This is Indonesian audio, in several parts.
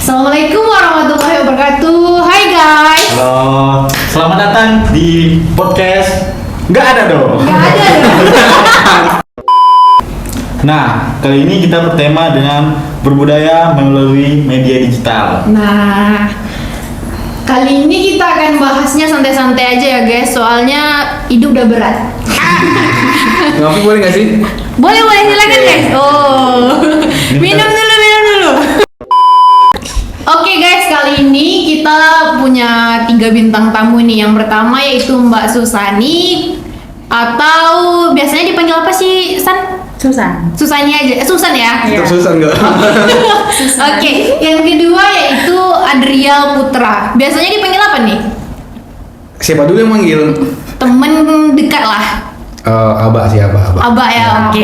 Assalamualaikum warahmatullahi wabarakatuh. Hai guys. Halo, selamat datang di podcast Nggak ada dong. Gak ada dong. Nah, kali ini kita bertema dengan berbudaya melalui media digital. Nah, kali ini kita akan bahasnya santai-santai aja ya guys. Soalnya hidup udah berat. Ngopi boleh nggak sih? Boleh silakan guys. Oh, minum dulu. Oke guys, kali ini kita punya 3 bintang tamu nih. Yang pertama yaitu Mbak Susani, atau biasanya dipanggil apa sih, San? Susani aja, Susan ya? Tetap susah nggak? Oke, yang kedua yaitu Adrial Putra. Biasanya dipanggil apa nih? Siapa dulu yang manggil? Temen dekat lah. Abah sih, Abah. Abah ya, oke.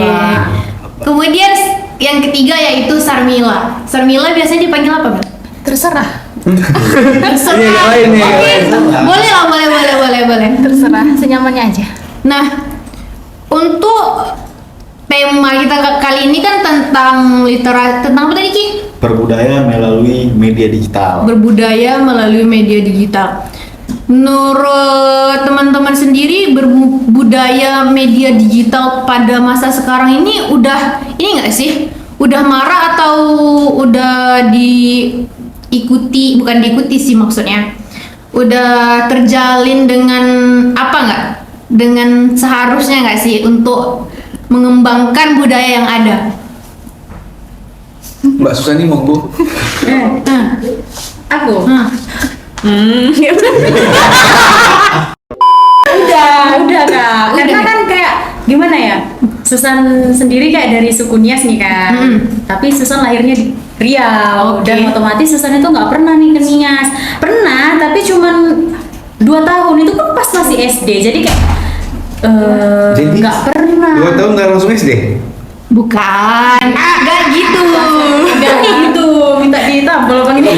Kemudian yang ketiga yaitu Sarmila. Sarmila biasanya dipanggil apa, Mbak? Terserah. Terserah. Ini yang lain nih, yang Oke, lain. boleh lah, boleh. Terserah, senyamannya aja. Nah, untuk tema kita kali ini kan tentang tentang apa tadi, Ki? Berbudaya melalui media digital. Berbudaya melalui media digital. Menurut teman-teman sendiri, berbudaya media digital pada masa sekarang ini ini nggak sih? Udah marah atau udah bukan diikuti sih maksudnya. Udah terjalin dengan apa nggak? Dengan seharusnya nggak sih untuk mengembangkan budaya yang ada? Mbak Susani mau bu? Aku. Ya Udah Kak. Karena kan kayak gimana ya? Susan sendiri kayak dari suku Nias nih kan. Tapi Susan lahirnya di Riau. Oke. Dan otomatis Susan itu nggak pernah nih ke Nias. Pernah, tapi cuman 2 tahun. Itu kan pas masih SD. Jadi kayak Jadi, nggak pernah. 2 tahun nggak langsung SD? Bukan, nggak gitu. Nggak gitu. Minta ditampol apa gini.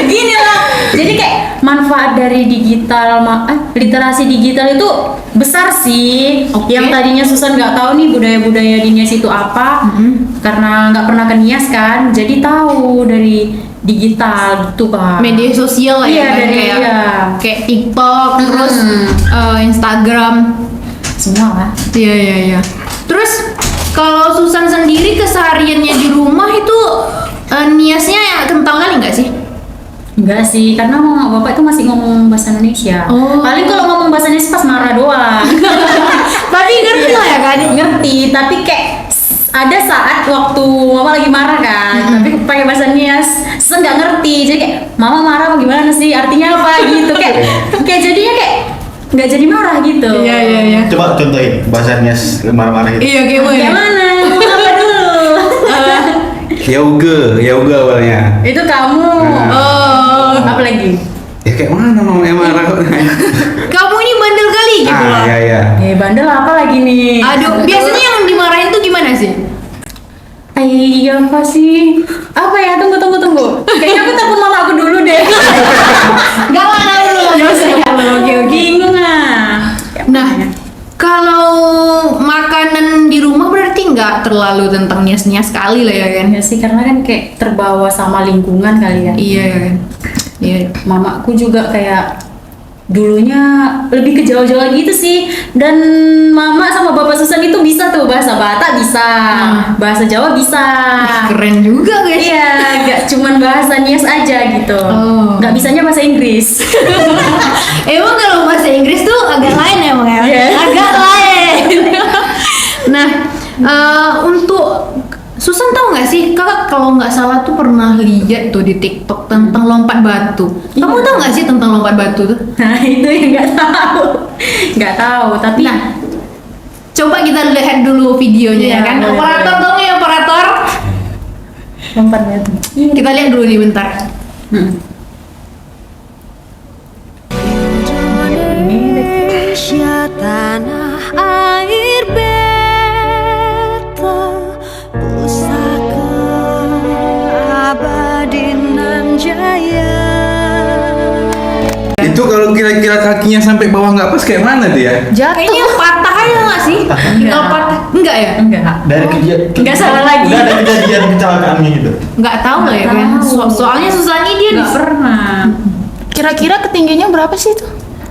Gini lah. Jadi kayak manfaat dari literasi digital itu besar sih. Oke. Yang tadinya Susan nggak tahu nih budaya-budaya di Nias itu apa, karena nggak pernah ke Nias kan, jadi tahu dari digital gitu kan. Media sosial lah Iya, ya, kan? dari kayak TikTok, terus Instagram. Semua lah. Iya. Terus kalau Susan sendiri kesehariannya di rumah itu niasnya kental kali nggak sih? Enggak sih, karena mama bapak itu masih ngomong bahasa Indonesia. Oh. Paling kalau ngomong bahasa Indonesia pas marah doang. Tapi ngerti lah ya kan? Ngerti, tapi kayak ada saat waktu mama lagi marah kan, tapi pakai bahasa Nias, Susan nggak ngerti, jadi kayak mama marah gimana sih, artinya apa gitu, kayak jadinya kayak nggak jadi marah gitu. Iya. Coba contohin bahasa Nias marah-marah gitu. Iya, kayak boleh. Gimana? Ngomong apa dulu? Yauga awalnya. Itu kamu. Oh, Apa lagi? Ya kayak mana mama yang marah? kamu ini bandel kali gitu loh. Iya. Bandel apa lagi nih? Aduh, biasanya yang dimarahin tuh gimana sih? Iya apa sih? Apa ya? Tunggu. Kayaknya aku telepon mama aku dulu deh. Gak lah dulu. Oke. Bingung ah. Nah, kalau makanan di rumah berarti nggak terlalu tentang nias-nias sekali lah ya kan? Ya sih, karena kan kayak terbawa sama lingkungan kali ya. Iya kan? Iya. Mamaku juga kayak dulunya lebih ke Jawa-Jawa gitu sih. Dan mama sama bapak Susan itu bisa tuh bahasa Batak bisa, bahasa Jawa bisa. Keren juga guys. Iya, gak cuman bahasa Nias aja gitu. Oh. Gak bisanya bahasa Inggris. Emang kalau bahasa Inggris tuh agak lain emang ya? Iya. Agak lain. Nah, untuk Susan tahu nggak sih, kakak kalau nggak salah tuh pernah lihat tuh di TikTok tentang lompat batu. Kamu tahu nggak sih tentang lompat batu tuh? Nah itu yang nggak tahu. Tapi Nah, coba kita lihat dulu videonya ya Iya, kan? boleh, Operator boleh. dong ya, operator. lompat batu. Kita lihat dulu nih bentar. Indonesia tanah air beta pusaka abadi nan jaya. Itu kalau kira-kira kakinya sampai bawah nggak pas kayak mana tuh ya? Kayaknya patah ya nggak sih? Tinggal patah. Enggak ya? Enggak. Dari Nggak salah lagi. Udah ada kejadian kecelakaannya gitu. Nggak tahu lah ya kan. Soalnya Susani dia Nggak pernah. Kira-kira ketinggiannya berapa sih itu?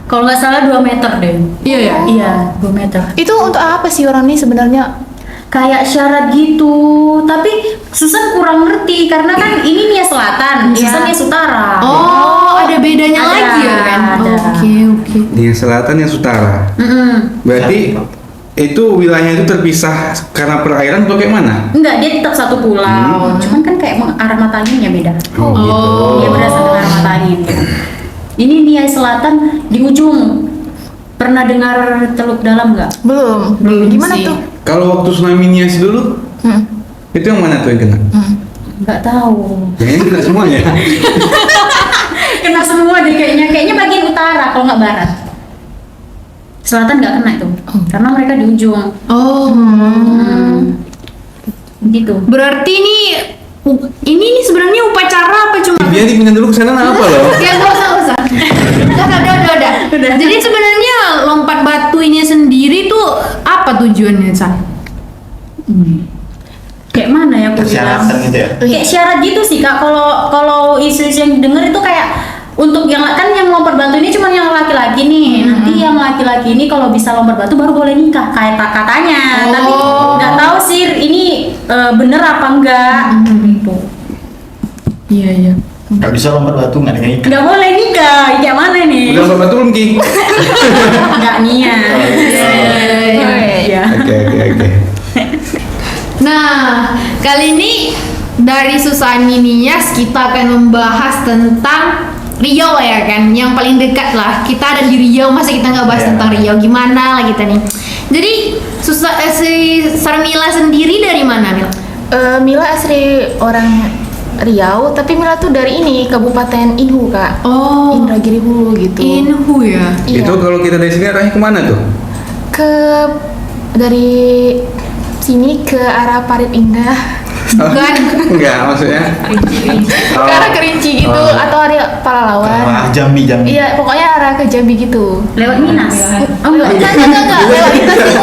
Kalau nggak salah 2 meter deh. Iya ya. Iya, 2 meter. Itu untuk apa sih orang ini sebenarnya? Kayak syarat gitu, tapi Susan kurang ngerti karena kan ini Nia Selatan, Susan Nia Utara. Oh, ada bedanya Ada, lagi ya kan? ada. Oke. Yang selatan, yang utara. Berarti itu wilayahnya itu terpisah karena perairan atau kayak mana? Enggak, dia tetap satu pulau. Cuman kan kayak arah mata anginnya beda. Oh, gitu. Dia berdasarkan arah mata angin. Ini Nia Selatan di ujung. Pernah dengar Teluk Dalam nggak? Belum. Belum Gimana sih. tuh? Kalau waktu tsunami Nias dulu, itu yang mana tuh yang kena? Nggak tahu. Kayaknya kena semuanya. Kena semua deh kayaknya bagian utara kalau nggak barat. Selatan nggak kena itu, karena mereka di ujung. Oh. Gitu. Berarti ini nih sebenarnya upacara apa cuma? Dia dipindah dulu ke sana apa loh? Ya nggak usah. Udah. Jadi sebenarnya lompat batu ini sendiri tuh apa tujuannya, Sa? Kayak mana ya aku bilang? Persyaratan gitu ya. Kayak syarat gitu sih Kak. Kalau isu-isu yang denger itu kayak untuk yang kan yang lompat batu ini cuma yang laki-laki nih. Nanti yang laki-laki ini kalau bisa lompat batu baru boleh nikah kayak katanya. Oh. Tapi nggak tahu sih ini bener apa enggak. Gitu. Iya. Nggak bisa lompat batu, nggak ada ikan. Nggak boleh nikah. Kayak mana nih? Udah lompat batu belum Ki? Nggak niat. Iya. Oke. Nah, kali ini dari Susani Nias kita akan membahas tentang Riau lah ya kan, yang paling dekat lah. Kita ada di Riau, masa kita nggak bahas Iya. tentang Riau? Gimana lah kita nih? Jadi si Sarmila sendiri dari mana, Mil? Mila asli orang Riau, tapi Mila tuh dari ini Kabupaten Inhu Kak. Oh, Indragiri Hulu gitu. Inhu ya. Iya. Itu kalau kita dari sini arahnya kemana tuh? Dari sini ke arah Parit Indah. Bukan. Enggak, maksudnya. Ke arah Kerinci gitu atau area Palalawan. Wah, Jambi. Iya, pokoknya arah ke Jambi gitu. Lewat Minas. Oh enggak. Enggak. Lewat itu sih.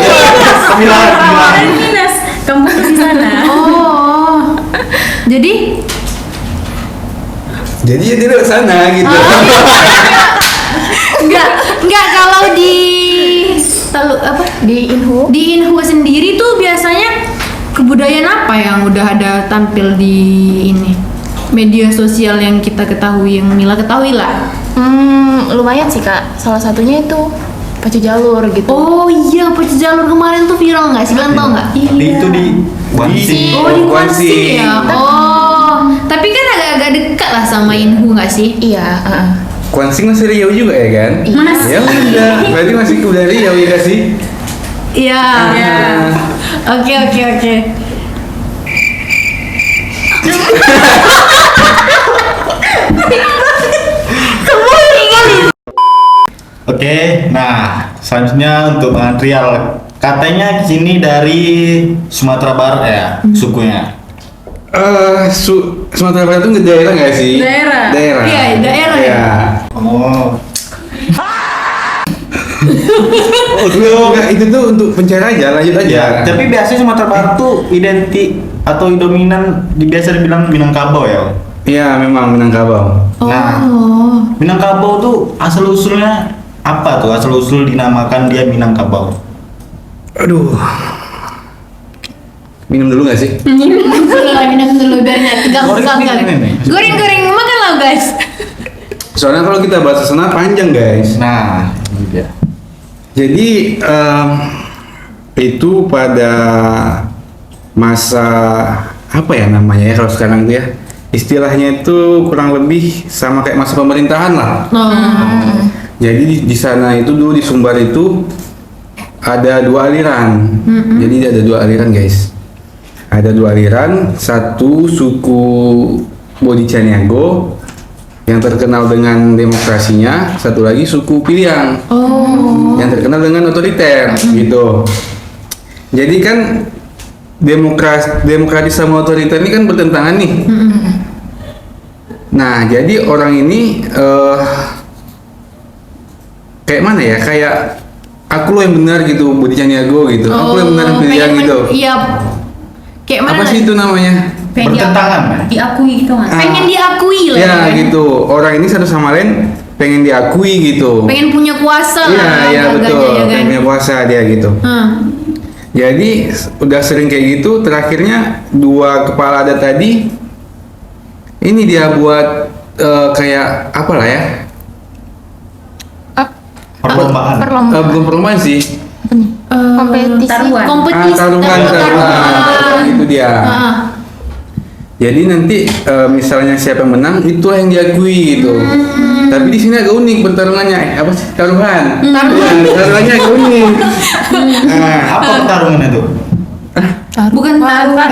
Sembilan. Lewat Minas. Kamu tuh di sana. Oh, jadi Jadi ya dia lewat sana gitu. enggak kalau di apa? Di Inhu. Di Inhu sendiri tuh biasanya kebudayaan apa yang udah ada tampil di ini media sosial yang kita ketahui, yang Mila ketahui lah. Lumayan sih Kak. Salah satunya itu pacu jalur gitu. Oh iya, pacu jalur kemarin tuh viral nggak sih? Kalian tau nggak? Itu di Guangxi. Oh di Guangxi. Guangxi ya. Oh, tapi kan agak-agak dekat lah sama Inhu nggak sih? Iya, Guangxi masih Riau juga ya kan? Masih. Ya udah, berarti masih udah Riau ya kasih. Iya. Oke. Oke, nah selanjutnya untuk Bang Trial, katanya sini dari Sumatera Barat ya, sukunya. Sumatera Barat itu daerah nggak sih? Daerah. Iya, daerah ya. Iya. Oh. Enggak, itu tuh untuk pencari aja, lanjut aja. Ya, tapi biasanya Sumatera Barat tuh identik atau dominan biasa dibilang Minangkabau ya. Iya, memang Minangkabau. Nah, Minangkabau tuh asal usulnya apa tuh? Asal usul dinamakan dia Minangkabau. Aduh. Minum dulu nggak sih? Minum dulu biar nggak tegang. Goreng. Goreng, makan lah guys. Soalnya kalau kita bahas sana panjang guys. Nah, ini dia. Jadi itu pada masa apa ya namanya ya kalau sekarang tuh ya, istilahnya itu kurang lebih sama kayak masa pemerintahan lah. Jadi di sana itu dulu di Sumbar itu ada 2 aliran. Jadi ada 2 aliran guys. Ada 2 aliran, satu suku Bodicaniago yang terkenal dengan demokrasinya, satu lagi suku Piliang yang terkenal dengan otoriter gitu. Jadi kan demokratis sama otoriter ini kan bertentangan nih. Nah jadi orang ini kayak mana ya, kayak aku lo yang benar gitu, Budi Caniago gitu. Aku yang benar pilih yang gitu. Iya. Kayak mana? Apa sih itu namanya? Pengen Bertentangan, diakui gitu mas. Pengen diakui lah. Ya kan? gitu. Orang ini satu sama lain pengen diakui gitu. Pengen punya kuasa Iya, lah. iya harganya, betul. ya kan? Pengen punya kuasa dia gitu. Jadi udah sering kayak gitu. Terakhirnya dua kepala adat tadi ini dia buat kayak apa lah ya? Perlombaan. Belum perlombaan sih. Kompetisi. Taruhan. Kompetisi. Taruhan. Itu dia. Jadi nanti misalnya siapa yang menang itu yang diakui gitu. Tapi di sini agak unik pertarungannya. Apa sih taruhan? Taruhannya agak unik. Apa pertarungan itu? Bukan taruhan.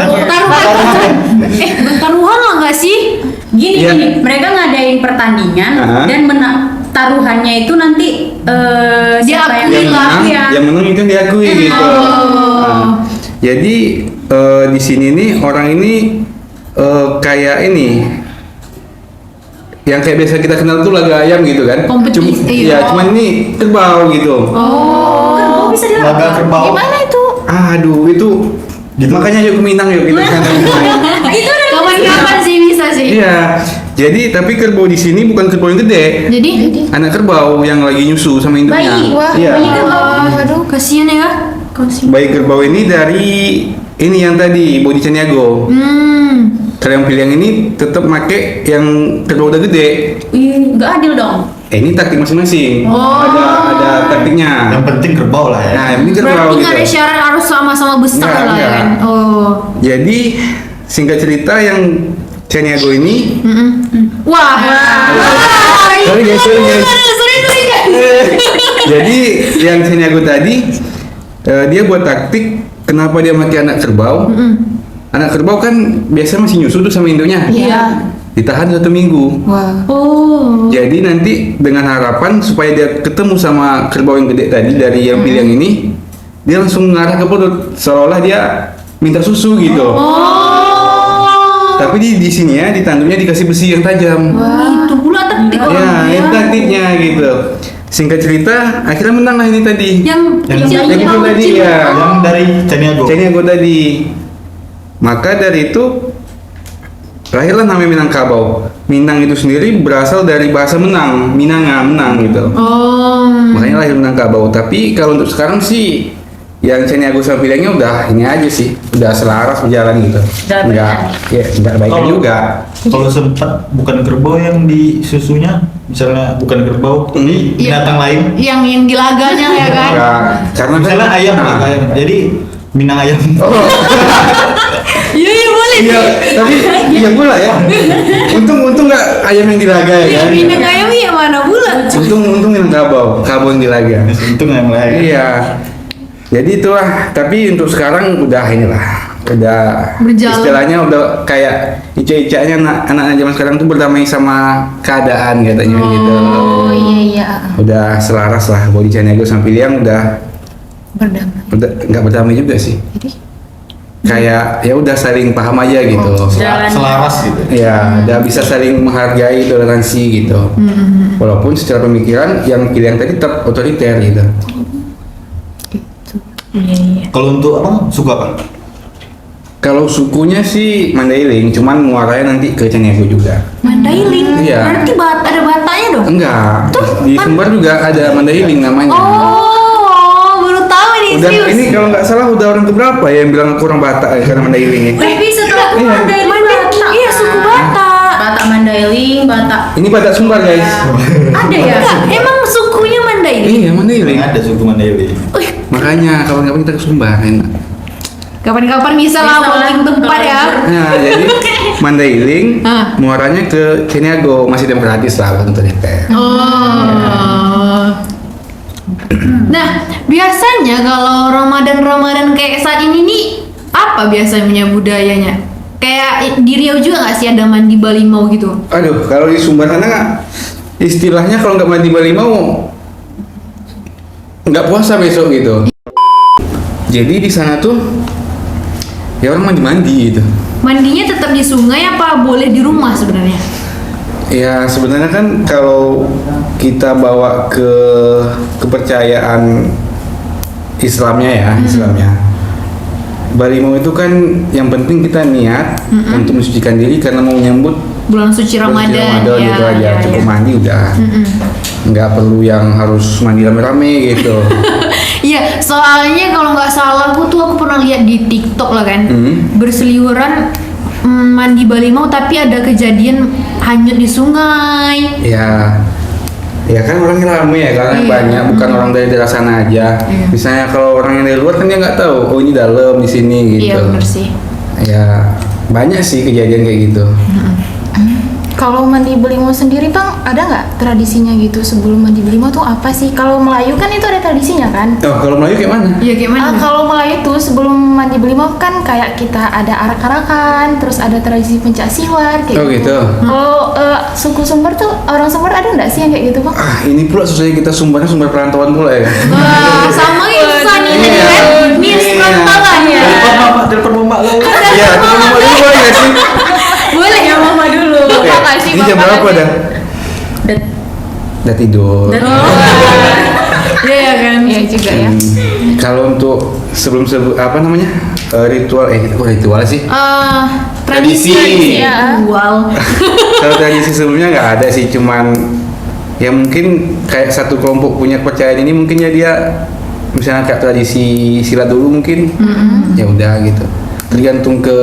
Bukan taruhan lah nggak sih? Gini, Iya. gini, mereka ngadain pertandingan dan taruhannya itu nanti siapa yang Diakui lah. menang, ya. Yang menang itu diakui gitu. Nah, jadi di sini nih orang ini kayak ini yang kayak biasa kita kenal tuh laga ayam gitu kan. Kompetisi, iya. Cuman ini kerbau gitu. Kerbau bisa Laga dilakukan. kerbau. Gimana itu? Aduh itu makanya yuk ke Minang yuk kita sana. Itu udah Kapan-kapan sih bisa sih. Iya. Jadi tapi kerbau di sini bukan kerbau yang gede. Jadi Anak kerbau yang lagi nyusu sama induknya. Bayi. Wah, Iya. bayi kerbau. Aduh, kasihan ya. Bayi kerbau ini dari ini yang tadi Budi Caniago. Kalau yang pilih yang ini tetap make yang kerbau udah gede. Ih, nggak adil dong. Ini taktik masing-masing. Ada taktiknya. Yang penting kerbau lah ya. Nah, ini kerbau Berarti gitu. nggak ada syarat harus sama-sama besar Nggak, lah ya nggak. kan? Oh. Jadi singkat cerita yang Caniago ini Wah. Sorry guys, sorry guys. Sorry guys. Jadi yang Caniago tadi dia buat taktik kenapa dia pakai anak kerbau. Anak kerbau kan biasanya masih nyusu tuh sama induknya. Iya. Ditahan 1 minggu. wah. Oh. Jadi nanti dengan harapan supaya dia ketemu sama kerbau yang gede tadi dari yang pilih yang ini, dia langsung ngarah ke perut seolah dia minta susu gitu. Tapi di sini ya di tanduknya dikasih besi yang tajam. Itu pula taktik Ya, orangnya. itu taktiknya gitu. Singkat cerita, akhirnya menang lah ini tadi. Yang Yang itu tadi ya. Yang dari Caniago. Caniago tadi. Maka dari itu lahirlah namanya Minangkabau. Minang itu sendiri berasal dari bahasa menang, Minanga, menang gitu. Oh. Makanya lahir Minangkabau. Tapi kalau untuk sekarang sih yang Caniago sama pilihnya udah ini aja sih, udah selaras berjalan gitu. Udah Enggak, ya enggak baiknya Kalau- juga. Kalau sempat bukan kerbau yang di susunya, misalnya bukan kerbau, Hmm. binatang lain. Yang di laganya ya kan? Enggak, karena Misalnya kan- ayam, Nah. ayam. Jadi Minang ayam. Iya boleh. Iya, tapi iya pula ya. Untung nggak ayam yang dilaga ya kan. Minang ayam ya mana pula? Untung yang kabau yang dilaga. Untung yang lain. Iya. Jadi itulah. Tapi untuk sekarang udah inilah, udah Berjalan. istilahnya udah kayak ica-icanya anak-anak zaman sekarang tuh berdamai sama keadaan katanya gitu. Oh iya iya. Udah selaras lah. Budi Caniago sama Piliang udah nggak berdamai juga sih. Jadi Kayak ya udah saling paham aja gitu. Selaras gitu. Ya, udah bisa saling menghargai toleransi gitu. Walaupun secara pemikiran yang Piliang tadi tetap otoriter gitu. Kalau untuk apa? Suku apa? Kalau sukunya sih Mandailing, cuman muaranya nanti ke Caniago juga. Mandailing. Iya. Berarti ada Batanya dong. Enggak, di Sumbar juga ada Mandailing namanya. Oh, baru tahu nih Udah serius. ini kalau nggak salah udah orang keberapa ya yang bilang aku orang Batak ya karena Mandailing ya. Tapi setelah aku Iya. Mandailing Batak. Iya, suku Batak. Batak Mandailing, Batak. Ini Batak Sumbar guys. Ada ya? Enggak, emang sukunya Mandailing. Iya Mandailing. Ada suku Mandailing. Makanya kapan-kapan kita ke Sumbar enak. Kapan-kapan bisa lah Bisa lah, booking tempat ya. Nah jadi Mandailing Ah. muaranya ke Caniago masih demokratis lah bukan otoriter. Oh. Nah, biasanya kalau Ramadan kayak saat ini nih, apa biasanya budayanya? Kayak di Riau juga nggak sih ada mandi balimau gitu? Aduh, kalau di Sumbar sana istilahnya kalau nggak mandi balimau nggak puasa besok gitu. Jadi di sana tuh ya orang mandi gitu. Mandinya tetap di sungai apa boleh di rumah sebenarnya? Ya sebenarnya kan kalau kita bawa ke kepercayaan Islamnya ya, Islamnya. Balimau itu kan yang penting kita niat untuk mensucikan diri karena mau menyambut Bulan suci Ramadan, ya, gitu aja, ya, cukup ya. mandi udah. Nggak perlu yang harus mandi rame-rame gitu. Iya, soalnya kalau nggak salah aku pernah lihat di TikTok lah kan, berseliweran mandi balimau tapi ada kejadian hanyut di sungai. Ya, ya kan orangnya rame ya karena Iya. banyak, bukan orang dari daerah sana aja. Iya. Misalnya kalau orang yang dari luar kan dia nggak tahu, oh ini dalam di sini gitu. Iya bener sih. Ya banyak sih kejadian kayak gitu. Kalau mandi belimau sendiri bang, ada nggak tradisinya gitu sebelum mandi belimau tuh apa sih? Kalau Melayu kan itu ada tradisinya kan? Oh kalau Melayu kayak mana? Iya kayak mana? Kalau Melayu tuh sebelum mandi belimau kan kayak kita ada arak-arakan, terus ada tradisi pencak siwar kayak Oh gitu. Kalau suku Sumber tuh, orang Sumber ada nggak sih yang kayak gitu bang? Ah ini pula susahnya kita sumbernya sumber perantauan pula ya. Wah, sama itu Sani tadi kan? Miss perantauan ya. Telepon mama lo. Iya, teman boleh nggak sih? Boleh ya mama dulu. Bapak nggak sih, Ini jam bapak berapa nggak dah? Udah tidur. Iya ya kan? Iya juga ya. Kalau untuk sebelum apa namanya ritual kok ritual sih? Tradisi. Tradisi. Iya. Wow. Kalau tradisi sebelumnya nggak ada sih, cuman ya mungkin kayak satu kelompok punya kepercayaan ini mungkin ya dia misalnya kayak tradisi silat dulu mungkin, ya udah gitu. Tergantung ke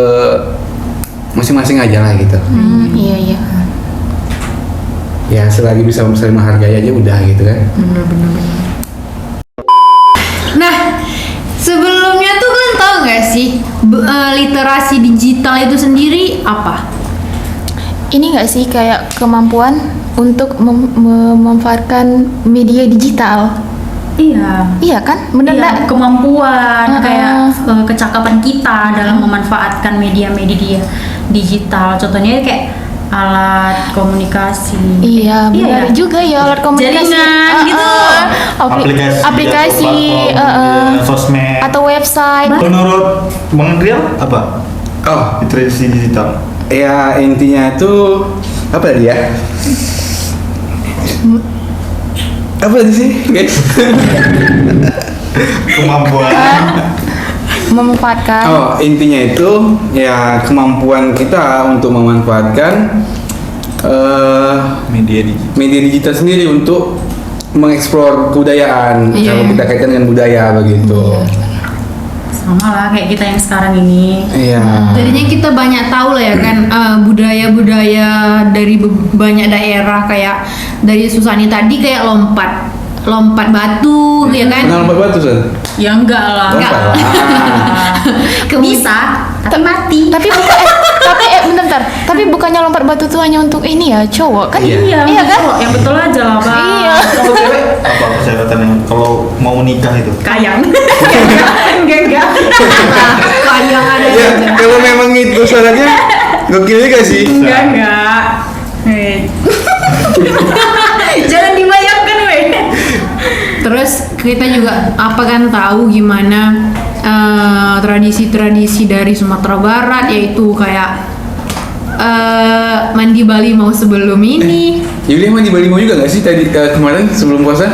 masing-masing aja lah gitu. Iya iya. Ya selagi bisa saling menghargai aja udah gitu kan. Nah, sebelumnya tuh kalian tahu nggak sih literasi digital itu sendiri apa? Ini nggak sih kayak kemampuan untuk memanfaatkan media digital? Iya. Iya kan? Bener Iya, nggak? kemampuan Heeh. kayak kecakapan kita dalam memanfaatkan media-media digital. Contohnya kayak alat komunikasi. Iya, benar ya? juga ya alat komunikasi. Jaringan gitu. Aplikasi, aplikasi, sosmed. atau website. Menurut Bang Rial apa? Oh, Literasi digital. ya intinya itu apa tadi ya? Apa tadi sih, guys? Kemampuan. Memanfaatkan. Oh, intinya itu ya kemampuan kita untuk memanfaatkan Media digital. media digital sendiri untuk mengeksplor kebudayaan. Iya. Kalau kita kaitkan dengan budaya begitu. Sama lah kayak kita yang sekarang ini. Iya. Jadinya kita banyak tahu lah ya kan budaya-budaya dari banyak daerah kayak dari Susani tadi kayak lompat batu ya kan? Pernah lompat batu, San? Ya enggak lah. Lompat lah. Bisa, tapi mati. Tapi bentar. Tapi bukannya lompat batu tuh hanya untuk ini ya, cowok kan? Iya. Iya kan? cowok. Yang betul aja lah, Bang. Iya. Kalau cewek apa persyaratan yang kalau mau menikah itu? Kayang. enggak. Kayak ada Ya, juga. kalau memang itu syaratnya gokil juga sih. Enggak. Hei. Jangan dibayangkan, weh. Terus kita juga apa kan tahu gimana tradisi-tradisi dari Sumatera Barat yaitu kayak mandi balimau sebelum ini. Yuli emang di Bali mau juga nggak sih tadi kemarin sebelum puasa?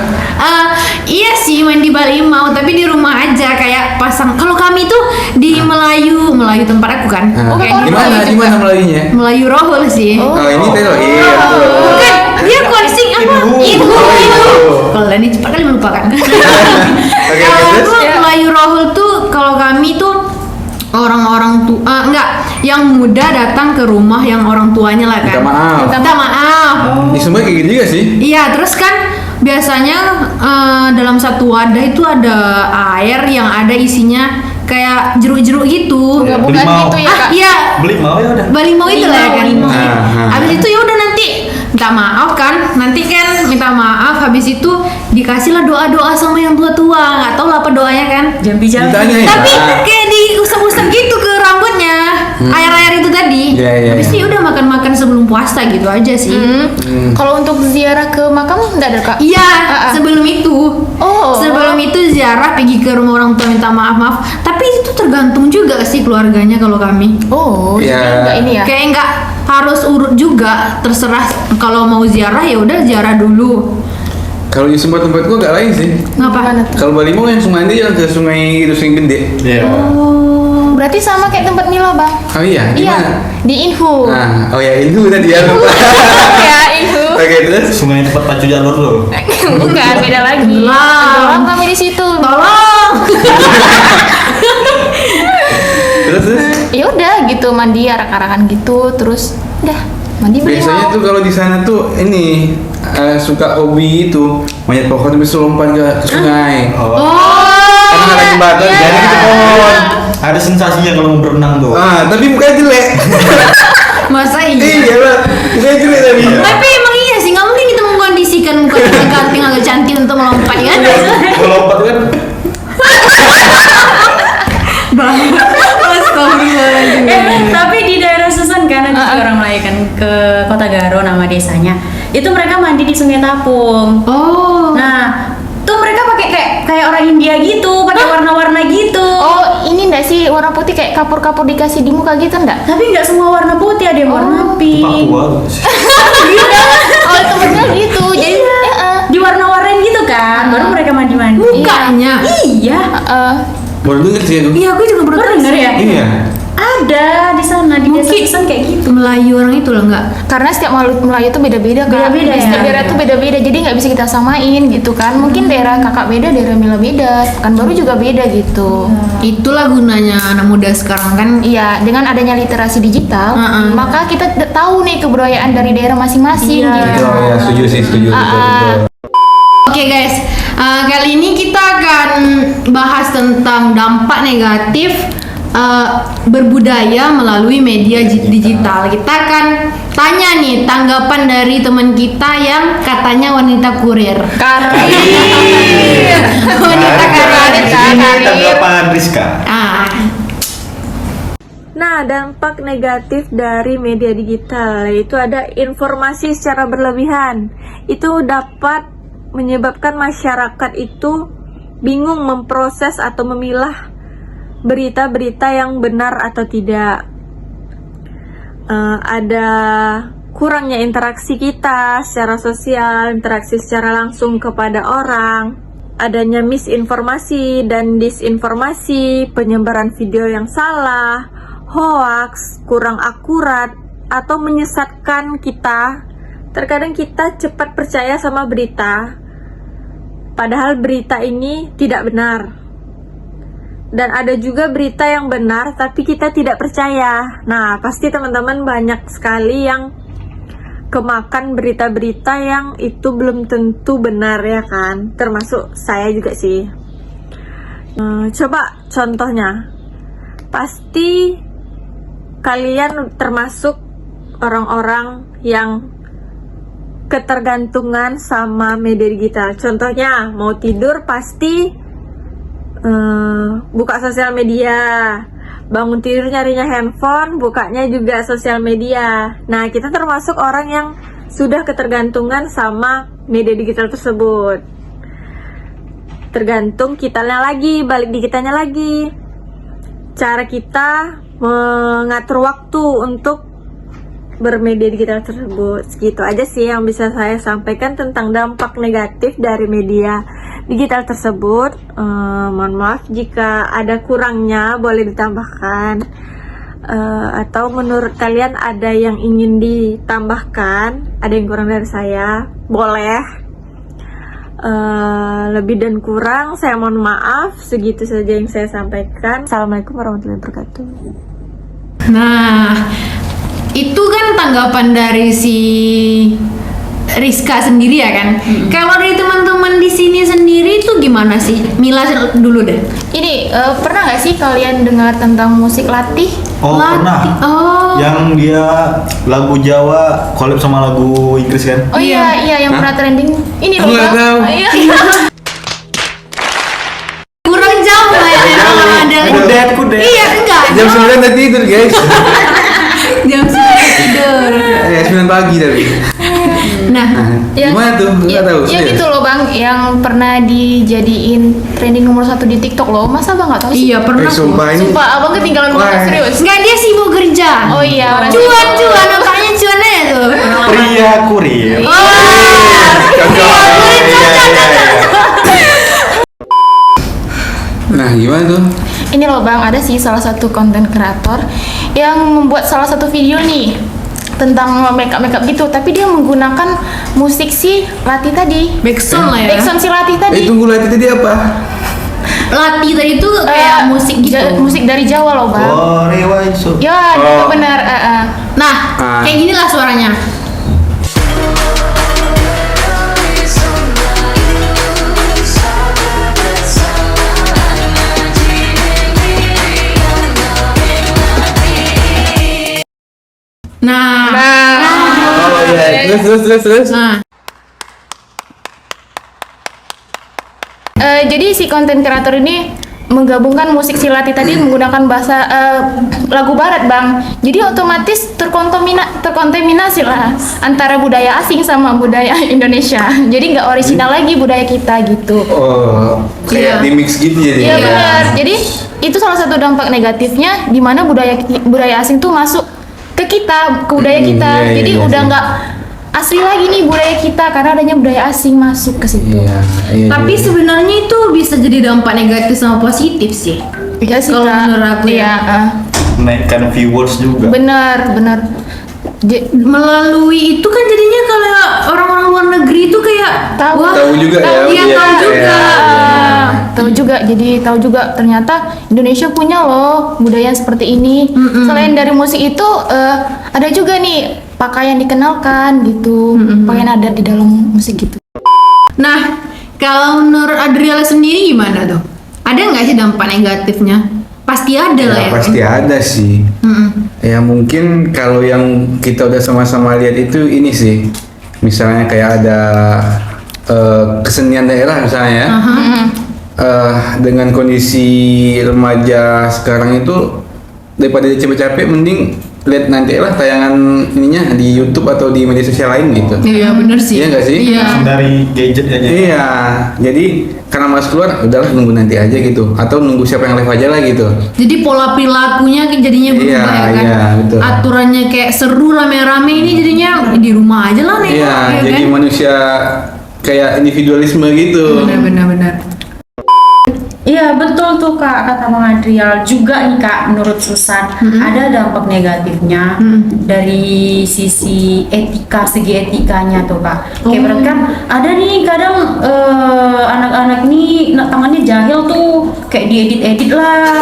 Iya sih mandi balimau tapi di rumah aja kayak pasang. Kalau kami tuh di Melayu tempat aku kan. Nah, Kayak gimana Melayunya? Melayu Rohul sih. Ini tadi iya. Betul. Bukan, dia konsing apa? Itu. Kalau ini cepat kali melupakan. Oke, Kalau terus? aku Melayu Rohul tuh kalau kami tuh orang-orang tua enggak yang muda datang ke rumah yang orang tuanya lah kan. Minta maaf. Minta maaf. Di semua kayak gitu juga sih. Iya, terus kan biasanya dalam satu wadah itu ada air yang ada isinya kayak jeruk-jeruk gitu. Bunga-bunga Belimau. gitu ya kak? Iya, Beli mau ya udah. balimau itu lah ya kan. Nah. Habis itu ya udah nanti minta maaf kan, nanti kan minta maaf. Habis itu dikasihlah doa-doa sama yang tua-tua. Nggak tahu lah apa doanya kan. Ditanya Jambi-jambi. ya. Tapi kayak diusap-usap gitu ke rambutnya, air-air itu tadi. Iya, iya, Habis itu ya udah makan-makan sebelum puasa gitu aja sih. Kalau untuk ziarah ke makam nggak ada kak? Iya, Ah, ah. sebelum itu. Oh. Sebelum itu ziarah pergi ke rumah orang tua minta maaf. Tapi itu tergantung juga sih keluarganya kalau kami. Oh, Ya. jadi nggak ini ya? Kayak nggak harus urut juga, terserah kalau mau ziarah ya udah ziarah dulu. Kalau di semua tempat gua agak lain sih. Ngapa? Kalau Bali mau yang Sumandi yang ke sungai itu sungai gede. Iya. Oh, berarti sama kayak tempat Mila bang. Oh iya, di Iya, mana? di Inhu. Nah, oh ya itu tadi ya lupa. Ya Inhu. Oke terus. Sungai tempat pacu jalur lo. Bukan, beda lagi. Tenggelam. Kami di situ. Tolong. Terus. Ya udah gitu mandi arak-arakan gitu, terus udah mandi Biasanya tuh kalau di sana tuh ini suka hobi itu monyet pohon terus lompat ke sungai. Karena ada jembatan Iya. jadi itu pohon. Ada sensasinya kalau mau berenang tuh. Tapi mukanya jelek. Masa iya? Iya lah, mukanya jelek tadi. Tapi emang iya sih, nggak mungkin kita mengkondisikan muka kita ganteng agak cantik untuk melompat kan? Kalau lompat kan Astagfirullahaladzim. Tapi di daerah Susun kan ada juga orang Melayu kan ke Kota Garo nama desanya. Itu mereka mandi di Sungai Tapung. Oh. Nah, tuh mereka pakai kayak orang India gitu, pakai warna-warna gitu. Oh, ini enggak sih warna putih kayak kapur-kapur dikasih di muka gitu enggak? Tapi nggak semua warna putih, ada yang warna pink. Papua. Oh, temennya gitu. Jadi Diwarna-warnain gitu kan, baru mereka mandi-mandi. Mukanya. Iya. baru denger sih aku. Iya, aku juga baru Baru tahu denger sih. ya? Iya. Ada di sana di desa Mungkin. Susun kayak gitu. Melayu orang itu loh enggak? karena setiap Melayu itu beda-beda kan. Beda-beda ya. Setiap daerah tuh beda-beda. Jadi nggak bisa kita samain gitu kan. Mungkin daerah kakak beda, daerah Mila beda. Kan baru juga beda gitu. Itulah gunanya anak muda sekarang kan. Iya, dengan adanya literasi digital, maka kita tahu nih kebudayaan dari daerah masing-masing Iya. gitu. Oh ya, setuju sih, setuju. Betul. Oke guys, kali ini kita akan bahas tentang dampak negatif berbudaya melalui media digital. Kita akan tanya nih tanggapan dari teman kita yang katanya wanita kurir. Wanita karir. Ini tanggapan Rizka. Nah, dampak negatif dari media digital yaitu ada informasi secara berlebihan. Itu dapat menyebabkan masyarakat itu bingung memproses atau memilah berita-berita yang benar atau tidak. Ada kurangnya interaksi kita secara sosial, interaksi secara langsung kepada orang, adanya misinformasi dan disinformasi, penyebaran video yang salah, hoaks, kurang akurat, atau menyesatkan kita. Terkadang kita cepat percaya sama berita, padahal berita ini tidak benar. Dan ada juga berita yang benar tapi kita tidak percaya. Nah, pasti teman-teman banyak sekali yang kemakan berita-berita yang itu belum tentu benar ya kan. Termasuk saya juga sih. Coba contohnya. Pasti kalian termasuk orang-orang yang ketergantungan sama media digital. Contohnya mau tidur pasti buka sosial media, bangun tidur nyarinya handphone, bukanya juga sosial media. Nah, kita termasuk orang yang sudah ketergantungan sama media digital tersebut. Tergantung kitanya lagi, balik di kitanya lagi. Cara kita mengatur waktu untuk bermedia digital tersebut. Segitu aja sih yang bisa saya sampaikan tentang dampak negatif dari media digital tersebut. Mohon maaf jika ada kurangnya, boleh ditambahkan. Atau menurut kalian ada yang ingin ditambahkan, ada yang kurang dari saya, boleh. Lebih dan kurang saya mohon maaf. Segitu saja yang saya sampaikan. Assalamualaikum warahmatullahi wabarakatuh. Nah, itu kan tanggapan dari si Rizka sendiri ya kan. Kalau dari teman-teman di sini sendiri itu gimana sih? Mila dulu deh. Ini pernah nggak sih kalian dengar tentang musik latih? Oh, pernah. Oh. Yang dia lagu Jawa collab sama lagu Inggris kan? Oh iya, yang pernah trending. Ini Aku loh. nggak Bang. tahu. Iya. Kurang jauh lah ya kalau ada. Kudet. Iya, enggak. Jam 9 tadi tidur guys. Jam 9 tidur. 9 pagi tadi. Nah, Gimana tuh? Nggak tahu. Ya serius? gitu loh bang, yang pernah dijadiin trending nomor 1 di TikTok loh. Masa abang nggak tahu sih? iya pernah. Sumpah ini. Sumpah abang ketinggalan Wah. banget serius. Enggak, dia sibuk kerja. Oh iya, orang Cuan, otaknya cuan aja tuh. Pria kurir. Oh. Nah, gimana tuh? Ini loh Bang, ada sih salah satu konten kreator yang membuat salah satu video nih tentang makeup gitu, tapi dia menggunakan musik si Lati tadi. Backsound lah ya. Backsound si Lati tadi. Tunggu lagi tadi apa? Lati tadi itu kayak musik gitu. Musik dari Jawa loh Bang. Oh, Rewaiso. Ya, gitu Oh. benar. Nah, kayak gini lah suaranya. Nah, Oh iya, terus. nah, Jadi si konten kreator ini menggabungkan musik si Lati tadi menggunakan bahasa lagu barat Bang. Jadi otomatis terkontaminasi lah antara budaya asing sama budaya Indonesia. Jadi nggak orisinal lagi budaya kita gitu. Oh, kayak Iya. di mix gitu jadi. Iya benar. Jadi itu salah satu dampak negatifnya di mana budaya asing tuh masuk ke kita, ke budaya kita. Iya, Jadi iya udah sih. nggak asli lagi nih budaya kita karena adanya budaya asing masuk ke situ. Iya. tapi sebenarnya itu bisa jadi dampak negatif sama positif sih. Iya sih Kalau Kak. menurut aku ya. Iya, Naikkan viewers juga. benar. Melalui itu kan jadinya kalau orang-orang luar negeri itu kayak Tahu. wah, Tahu juga ya. Iya, Iya, tahu iya, juga. iya. Tahu juga ternyata Indonesia punya loh budaya seperti ini. Selain dari musik itu ada juga nih pakaian dikenalkan gitu, pakaian adat di dalam musik gitu. Nah, kalau menurut Adriela sendiri gimana tuh? Ada nggak sih dampak negatifnya? Pasti ada lah Ya, ya. pasti ada sih. Ya mungkin kalau yang kita udah sama-sama lihat itu ini sih. Misalnya kayak ada kesenian daerah misalnya ya. Dengan kondisi remaja sekarang itu daripada dia capek-capek mending lihat nanti lah tayangan ininya di YouTube atau di media sosial lain gitu. Iya bener sih. Iya nggak sih? Iya. Dari gadget aja. Iya, jadi karena mas keluar, udahlah nunggu nanti aja gitu, atau nunggu siapa yang live aja lah gitu. Jadi pola perilakunya jadinya berubah Iya, ya kan. iya, betul. Aturannya kayak seru rame-rame ini jadinya di rumah aja lah nih. Iya, jadi kan? manusia kayak individualisme gitu. Benar. Iya betul tuh Kak, kata Bang Adrial juga nih Kak, menurut Susan ada dampak negatifnya dari sisi segi etikanya tuh Kak. Kayak berarti kan ada nih kadang anak-anak nih tangannya jahil tuh kayak diedit-edit lah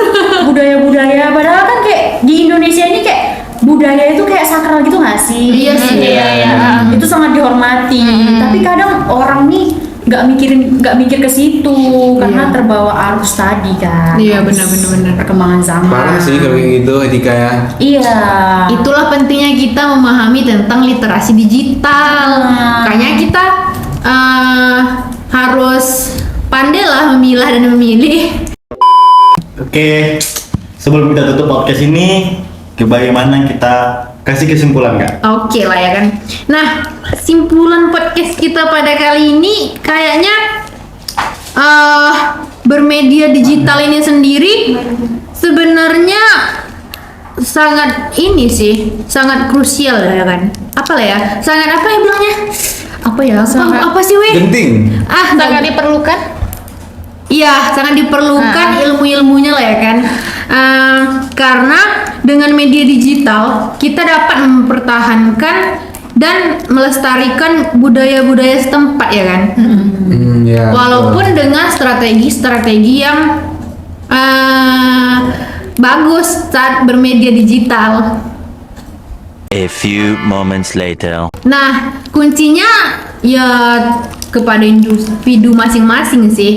budaya-budaya, padahal kan kayak di Indonesia ini kayak budaya itu kayak sakral gitu nggak sih? Iya sih. Iya. Itu sangat dihormati. Tapi kadang orang nih nggak mikir ke situ karena terbawa arus tadi kan. Iya, Arus benar. perkembangan zaman. Parah sih kalau kayak gitu etika ya. Iya. Itulah pentingnya kita memahami tentang literasi digital. Makanya kita harus pandai lah memilah dan memilih. Oke, sebelum kita tutup podcast ini, bagaimana kita kasih kesimpulan nggak? Oke lah ya kan. Nah, kesimpulan podcast kita pada kali ini kayaknya bermedia digital ini sendiri sebenarnya sangat ini sih, sangat krusial ya kan. Apa lah ya? Sangat apa ya bilangnya? Apa ya? Apa sih weh? Genting. Sangat diperlukan. Iya, sangat diperlukan ilmu-ilmunya lah ya kan. Karena dengan media digital kita dapat mempertahankan dan melestarikan budaya-budaya setempat ya kan. Ya, Walaupun dengan strategi-strategi yang bagus saat bermedia digital. A few moments later. Nah, kuncinya ya kepada individu masing-masing sih.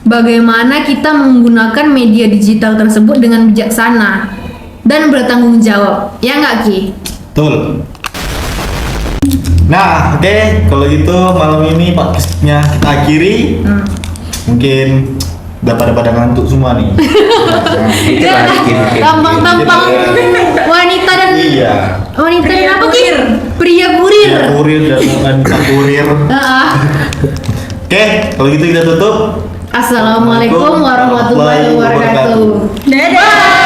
Bagaimana kita menggunakan media digital tersebut dengan bijaksana dan bertanggung jawab. Ya nggak Ki? Betul. Nah, oke, kalau gitu malam ini podcastnya kita akhiri. Mungkin udah pada ngantuk semua nih. Dikit lah, dikit. Tampang-tampang wanita dan Iya. wanita dan apa Ki? Pria kurir. Ya, kurir dan wanita kurir. Oke, kalau gitu kita tutup. Assalamualaikum warahmatullahi wabarakatuh. Dadah.